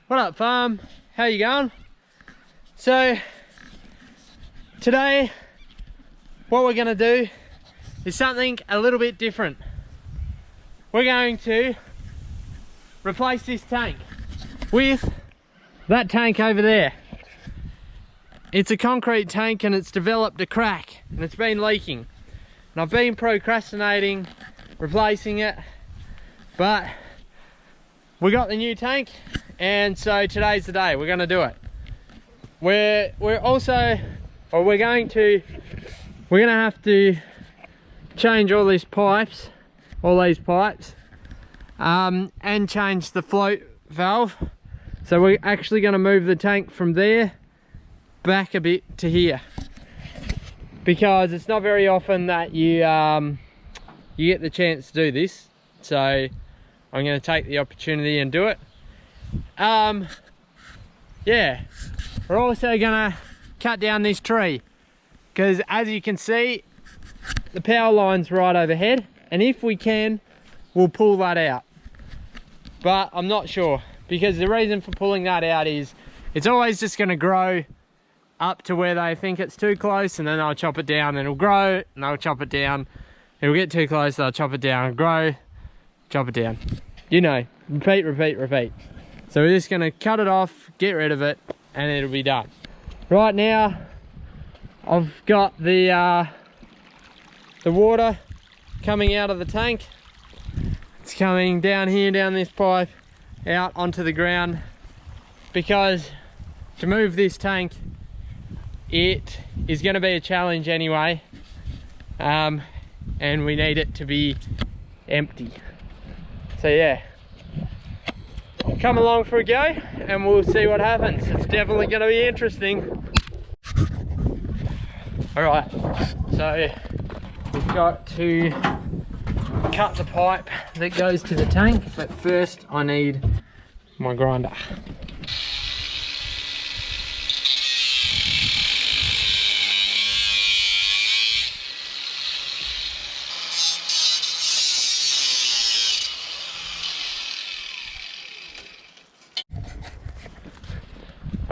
What up, farm? How you going? So today what we're going to do is something a little bit different. We're going to replace this tank with that tank over there. It's a concrete tank and it's developed a crack and it's been leaking, and I've been procrastinating replacing it, but we got the new tank, and so today's the day. We're going to do it. We're going to have to change all these pipes, and change the float valve. So we're actually going to move the tank from there back a bit to here, because it's not very often that you get the chance to do this. So I'm going to take the opportunity and do it. Yeah, we're also going to cut down this tree, because as you can see, the power line's right overhead, and if we can, we'll pull that out. But I'm not sure, because the reason for pulling that out is it's always just going to grow up to where they think it's too close, and then they'll chop it down, and it'll grow, and they'll chop it down. It'll get too close, they'll chop it down, grow, chop it down. You know, repeat, repeat, repeat. So we're just going to cut it off, get rid of it, and it'll be done. Right now, I've got the water coming out of the tank. It's coming down here, down this pipe, out onto the ground, because to move this tank, it is going to be a challenge anyway, and we need it to be empty. So yeah, come along for a go and we'll see what happens. It's definitely going to be interesting. Alright, so we've got to cut the pipe that goes to the tank, but first I need my grinder.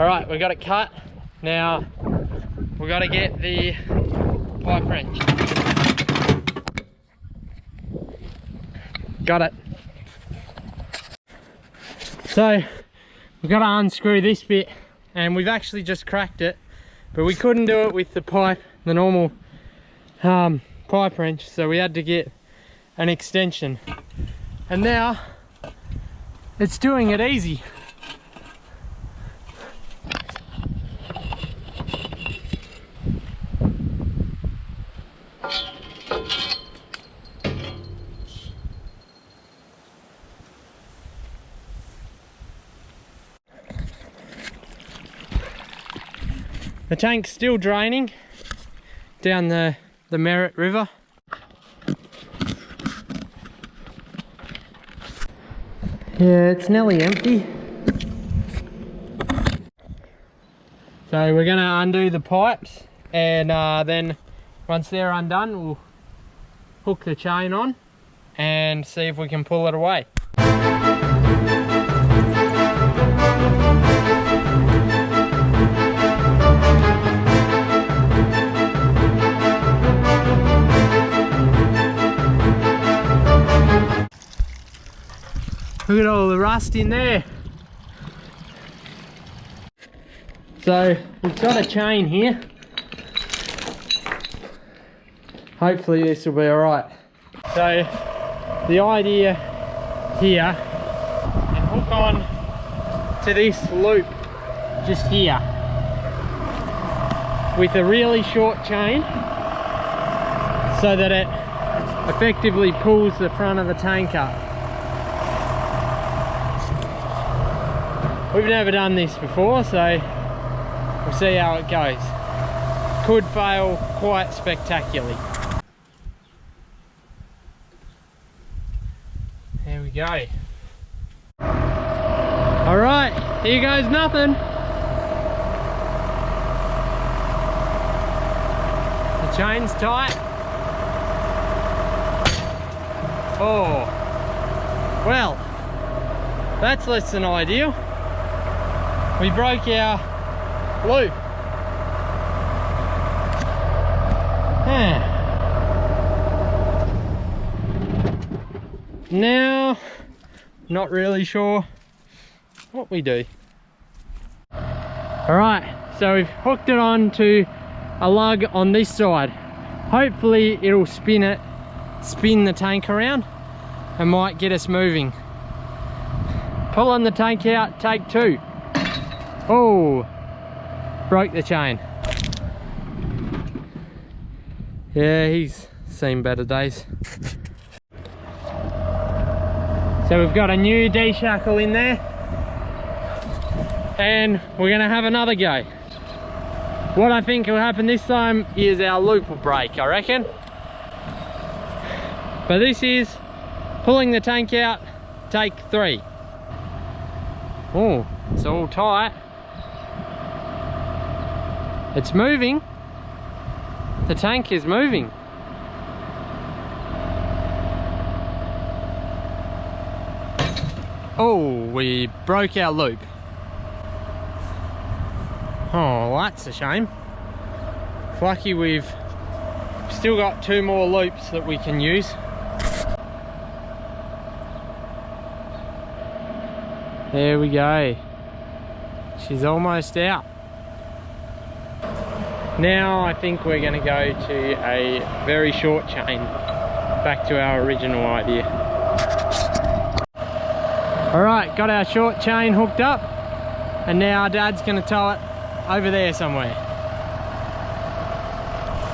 Alright, we've got it cut. Now we've got to get the pipe wrench. Got it. So we've got to unscrew this bit, and we've actually just cracked it, but we couldn't do it with the pipe, the normal pipe wrench, so we had to get an extension, and now it's doing it easy. The tank's still draining down the Merritt River. Yeah, it's nearly empty. So we're going to undo the pipes, and then once they're undone, we'll hook the chain on and see if we can pull it away. Look at all the rust in there. So we've got a chain here. Hopefully this will be alright. So the idea here, and hook on to this loop just here with a really short chain, so that it effectively pulls the front of the tank up. We've never done this before, so we'll see how it goes. Could fail quite spectacularly. There we go. Alright, here goes nothing. The chain's tight. Oh, well, that's less than ideal. we broke our loop. Now, not really sure what we do. Alright, so we've hooked it on to a lug on this side. Hopefully it'll spin the tank around and might get us moving. Pulling the tank out, take 2. Oh, broke the chain. Yeah, he's seen better days. So we've got a new D-shackle in there and we're gonna have another go. What I think will happen this time is our loop will break, I reckon. But this is pulling the tank out, take 3. Oh, it's all tight. It's moving. The tank is moving. Oh, we broke our loop. Oh, that's a shame. Lucky we've still got 2 more loops that we can use. There we go. She's almost out. Now I think we're going to go to a very short chain, back to our original idea. Alright, got our short chain hooked up and now Dad's going to tow it over there somewhere.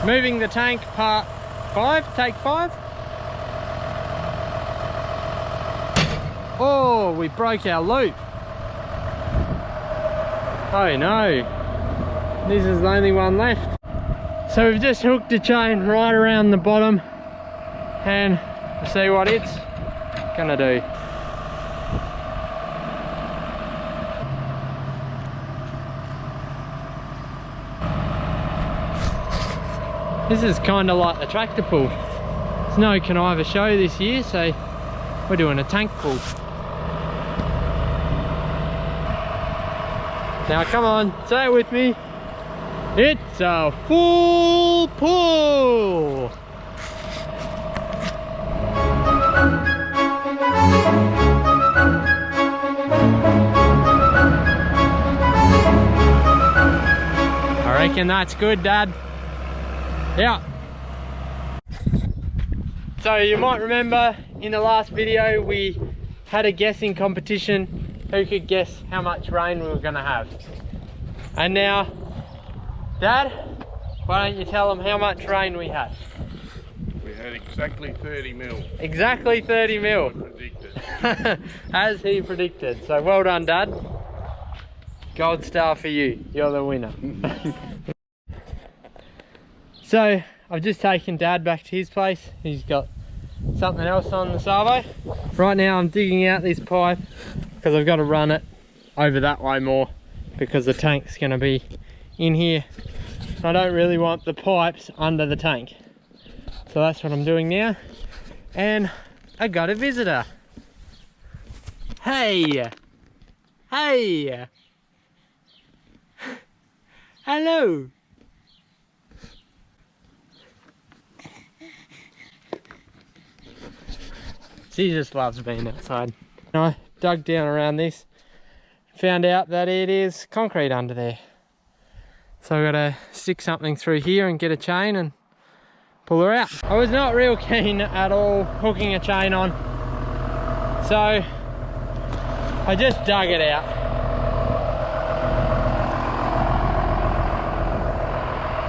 Moving the tank part 5, take 5. Oh, we broke our loop. Oh no. This is the only one left. So we've just hooked the chain right around the bottom and we'll see what it's gonna do. This is kind of like the tractor pull. There's no conniver show this year, so we're doing a tank pull. Now come on, say it with me. It's a full pull! I reckon that's good, Dad. Yeah. So you might remember in the last video we had a guessing competition who could guess how much rain we were going to have. And now, Dad, why don't you tell them how much rain we had? We had exactly 30 mil. Exactly 30 mil. Predicted. As he predicted. So well done, Dad. Gold star for you. You're the winner. So I've just taken Dad back to his place. He's got something else on the servo. Right now I'm digging out this pipe because I've got to run it over that way more because the tank's going to be in here. I don't really want the pipes under the tank. So that's what I'm doing now. And I got a visitor. Hey! Hey! Hello! She just loves being outside. I dug down around this, found out that it is concrete under there. So I've got to stick something through here and get a chain and pull her out. I was not real keen at all hooking a chain on, so I just dug it out.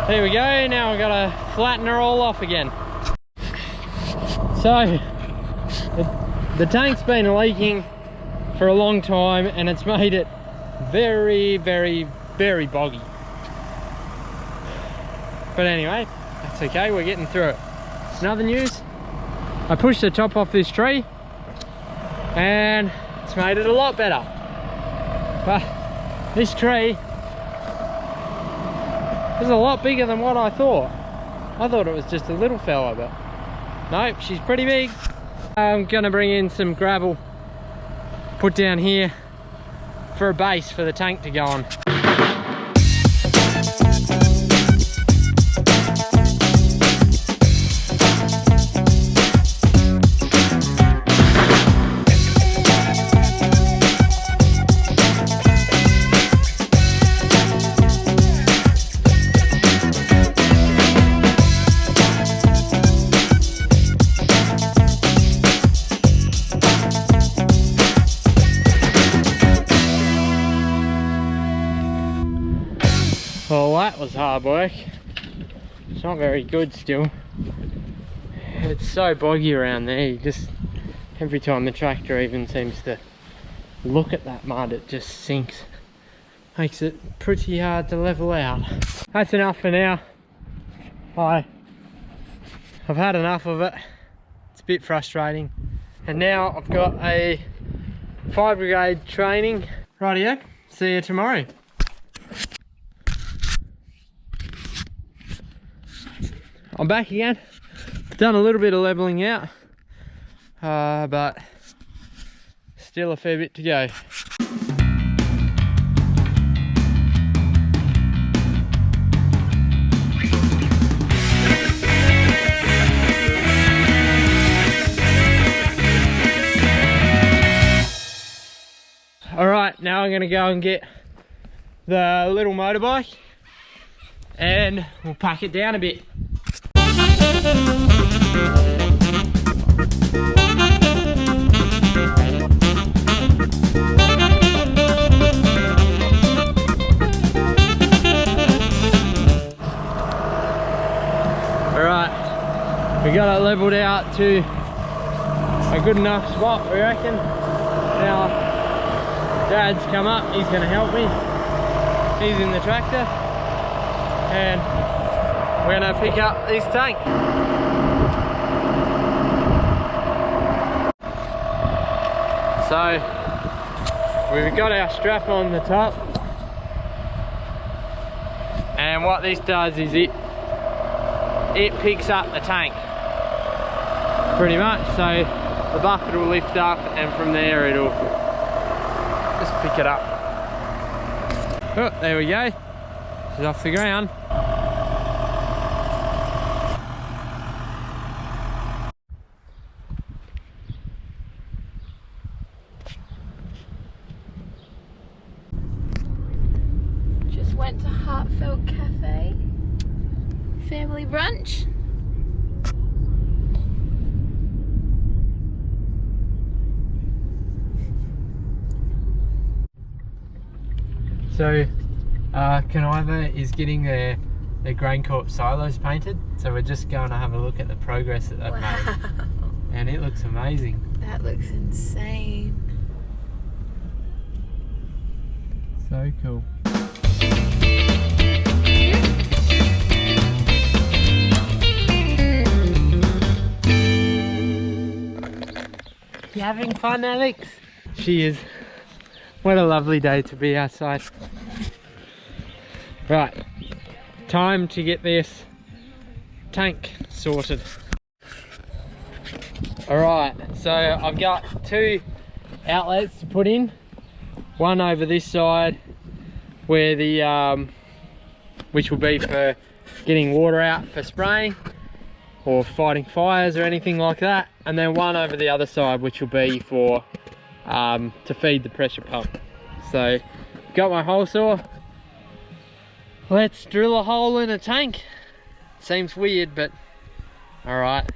There we go, now I've got to flatten her all off again. So, the tank's been leaking for a long time and it's made it very, very, very boggy. But anyway, that's okay, we're getting through it. Another news, I pushed the top off this tree and it's made it a lot better. But this tree is a lot bigger than what I thought. I thought it was just a little fella, but nope, she's pretty big. I'm gonna bring in some gravel, put down here, for a base for the tank to go on. Well, that was hard work. It's not very good still. It's so boggy around there. You just, every time the tractor even seems to look at that mud, it just sinks. Makes it pretty hard to level out. That's enough for now. I've had enough of it. It's a bit frustrating. And now I've got a fire brigade training. Rightio, see you tomorrow. I'm back again. Done a little bit of leveling out, but still a fair bit to go. All right, now I'm gonna go and get the little motorbike and we'll pack it down a bit. Alright, we got it leveled out to a good enough spot, we reckon. Now, Dad's come up, he's going to help me. He's in the tractor, and we're going to pick up this tank. So, we've got our strap on the top, and what this does is it picks up the tank pretty much, so the bucket will lift up and from there it'll just pick it up. Oh, there we go, it's off the ground. Just went to Heartfelt Cafe, family brunch. So, Conniva is getting their Grain Corp silos painted, so we're just going to have a look at the progress that they've made. And it looks amazing. That looks insane. So cool. You having fun, Alex? She is. What a lovely day to be outside. Right, time to get this tank sorted. Alright, so I've got two outlets to put in. One over this side where the which will be for getting water out for spraying or fighting fires or anything like that, and then one over the other side which will be for to feed the pressure pump. So got my hole saw. Let's drill a hole in a tank. Seems weird, but all right.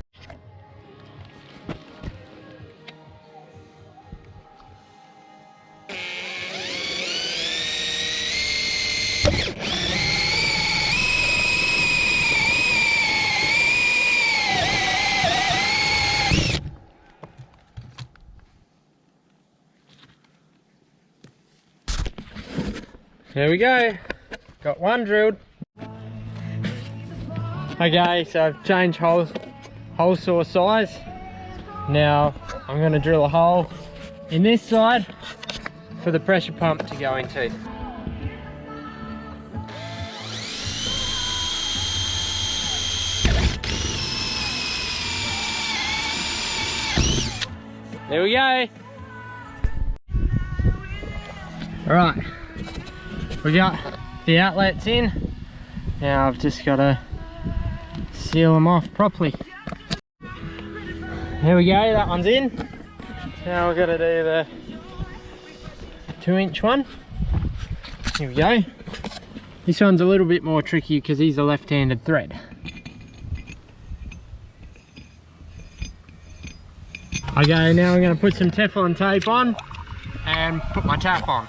There we go, got one drilled. Okay, so I've changed hole saw size. Now I'm going to drill a hole in this side for the pressure pump to go into. There we go. Alright, we got the outlets in. Now I've just got to seal them off properly. There we go, that one's in. Now we've got to do the 2-inch one. Here we go. This one's a little bit more tricky because he's a left-handed thread. Okay, now I'm going to put some Teflon tape on and put my tap on.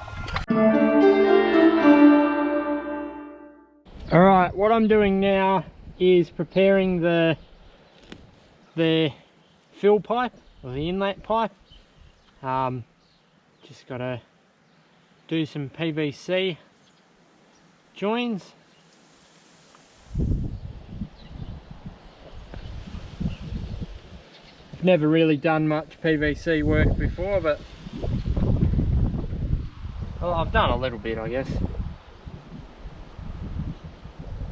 Alright, what I'm doing now is preparing the fill pipe, or the inlet pipe. Just got to do some PVC joins. I've never really done much PVC work before, but well, I've done a little bit, I guess.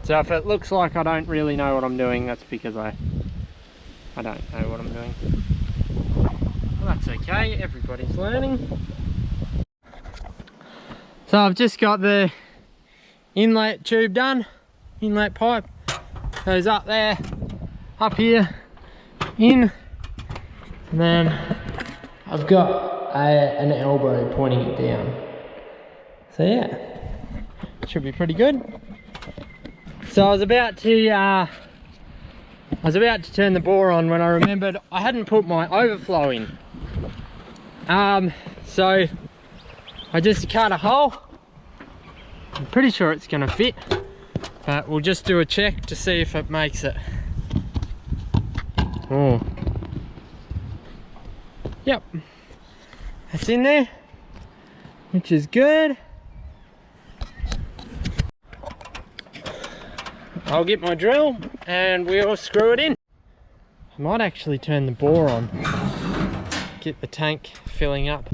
So if it looks like I don't really know what I'm doing, that's because I don't know what I'm doing. Well, that's okay, everybody's learning. So I've just got the inlet tube done, inlet pipe. Goes up there, up here, in, and then I've got an elbow pointing it down. So yeah, should be pretty good. So I was about to turn the bore on when I remembered I hadn't put my overflow in. So I just cut a hole. I'm pretty sure it's going to fit, but we'll just do a check to see if it makes it. Oh, yep, that's in there, which is good. I'll get my drill and we'll screw it in. I might actually turn the bore on, get the tank filling up.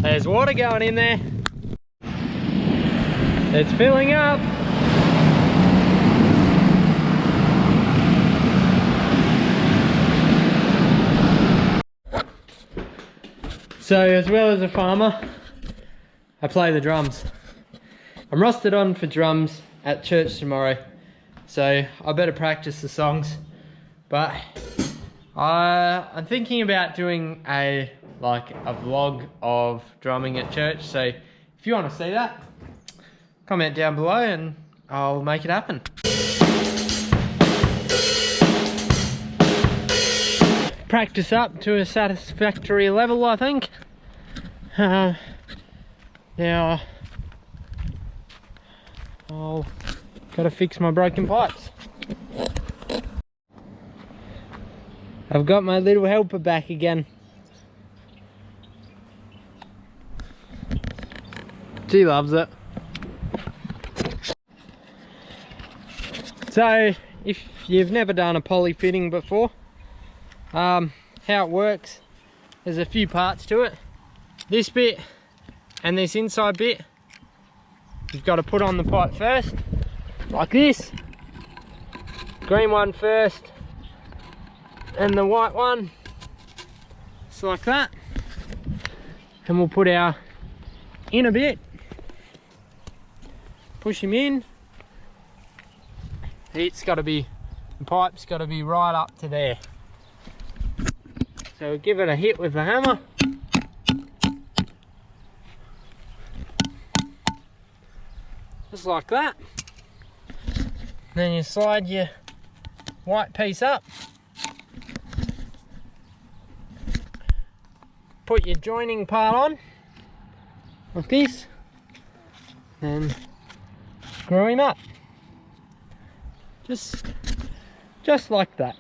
There's water going in there. It's filling up. So as well as a farmer, I play the drums. I'm rostered on for drums at church tomorrow, so I better practice the songs. But I'm thinking about doing a vlog of drumming at church. So if you want to see that, comment down below and I'll make it happen. Practice up to a satisfactory level, I think. Now I'll gotta fix my broken pipes. I've got my little helper back again. She loves it. So if you've never done a poly fitting before, how it works, there's a few parts to it. This bit and this inside bit, you've got to put on the pipe first, like this. Green one first, and the white one, just like that. And we'll put our inner bit, push him in. The pipe's got to be right up to there. So give it a hit with the hammer. Just like that. Then you slide your white piece up. Put your joining part on, like this. Then screw him up. Just like that.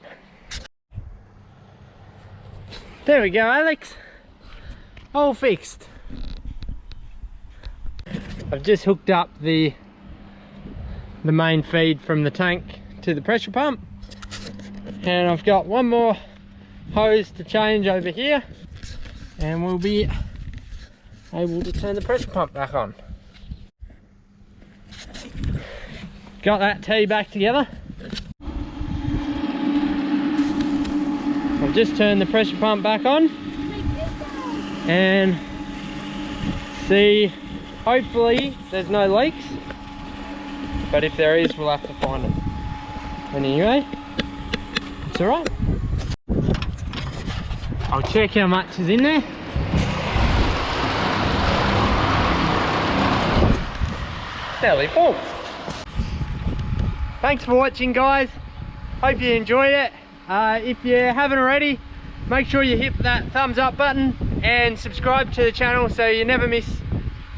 There we go, Alex. All fixed. I've just hooked up the main feed from the tank to the pressure pump, and I've got one more hose to change over here, and we'll be able to turn the pressure pump back on. Got that T back together. I've just turned the pressure pump back on. and see, hopefully there's no leaks, but if there is, we'll have to find them. Anyway, it's alright. I'll check how much is in there. Fairly full. Thanks for watching, guys. Hope you enjoyed it. If you haven't already, make sure you hit that thumbs up button and subscribe to the channel so you never miss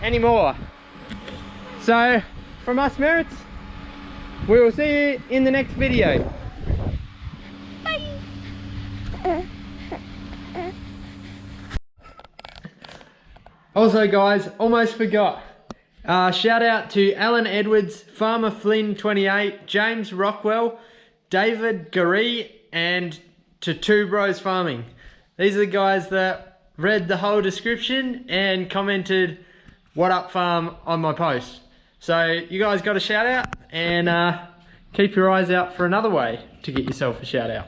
any more. So, from us Merits, we will see you in the next video. Also guys, almost forgot. Shout out to Alan Edwards, Farmer Flynn 28, James Rockwell, David Garee, and to Two Bros Farming. These are the guys that read the whole description and commented "What up farm" on my post. So you guys got a shout out, and keep your eyes out for another way to get yourself a shout out.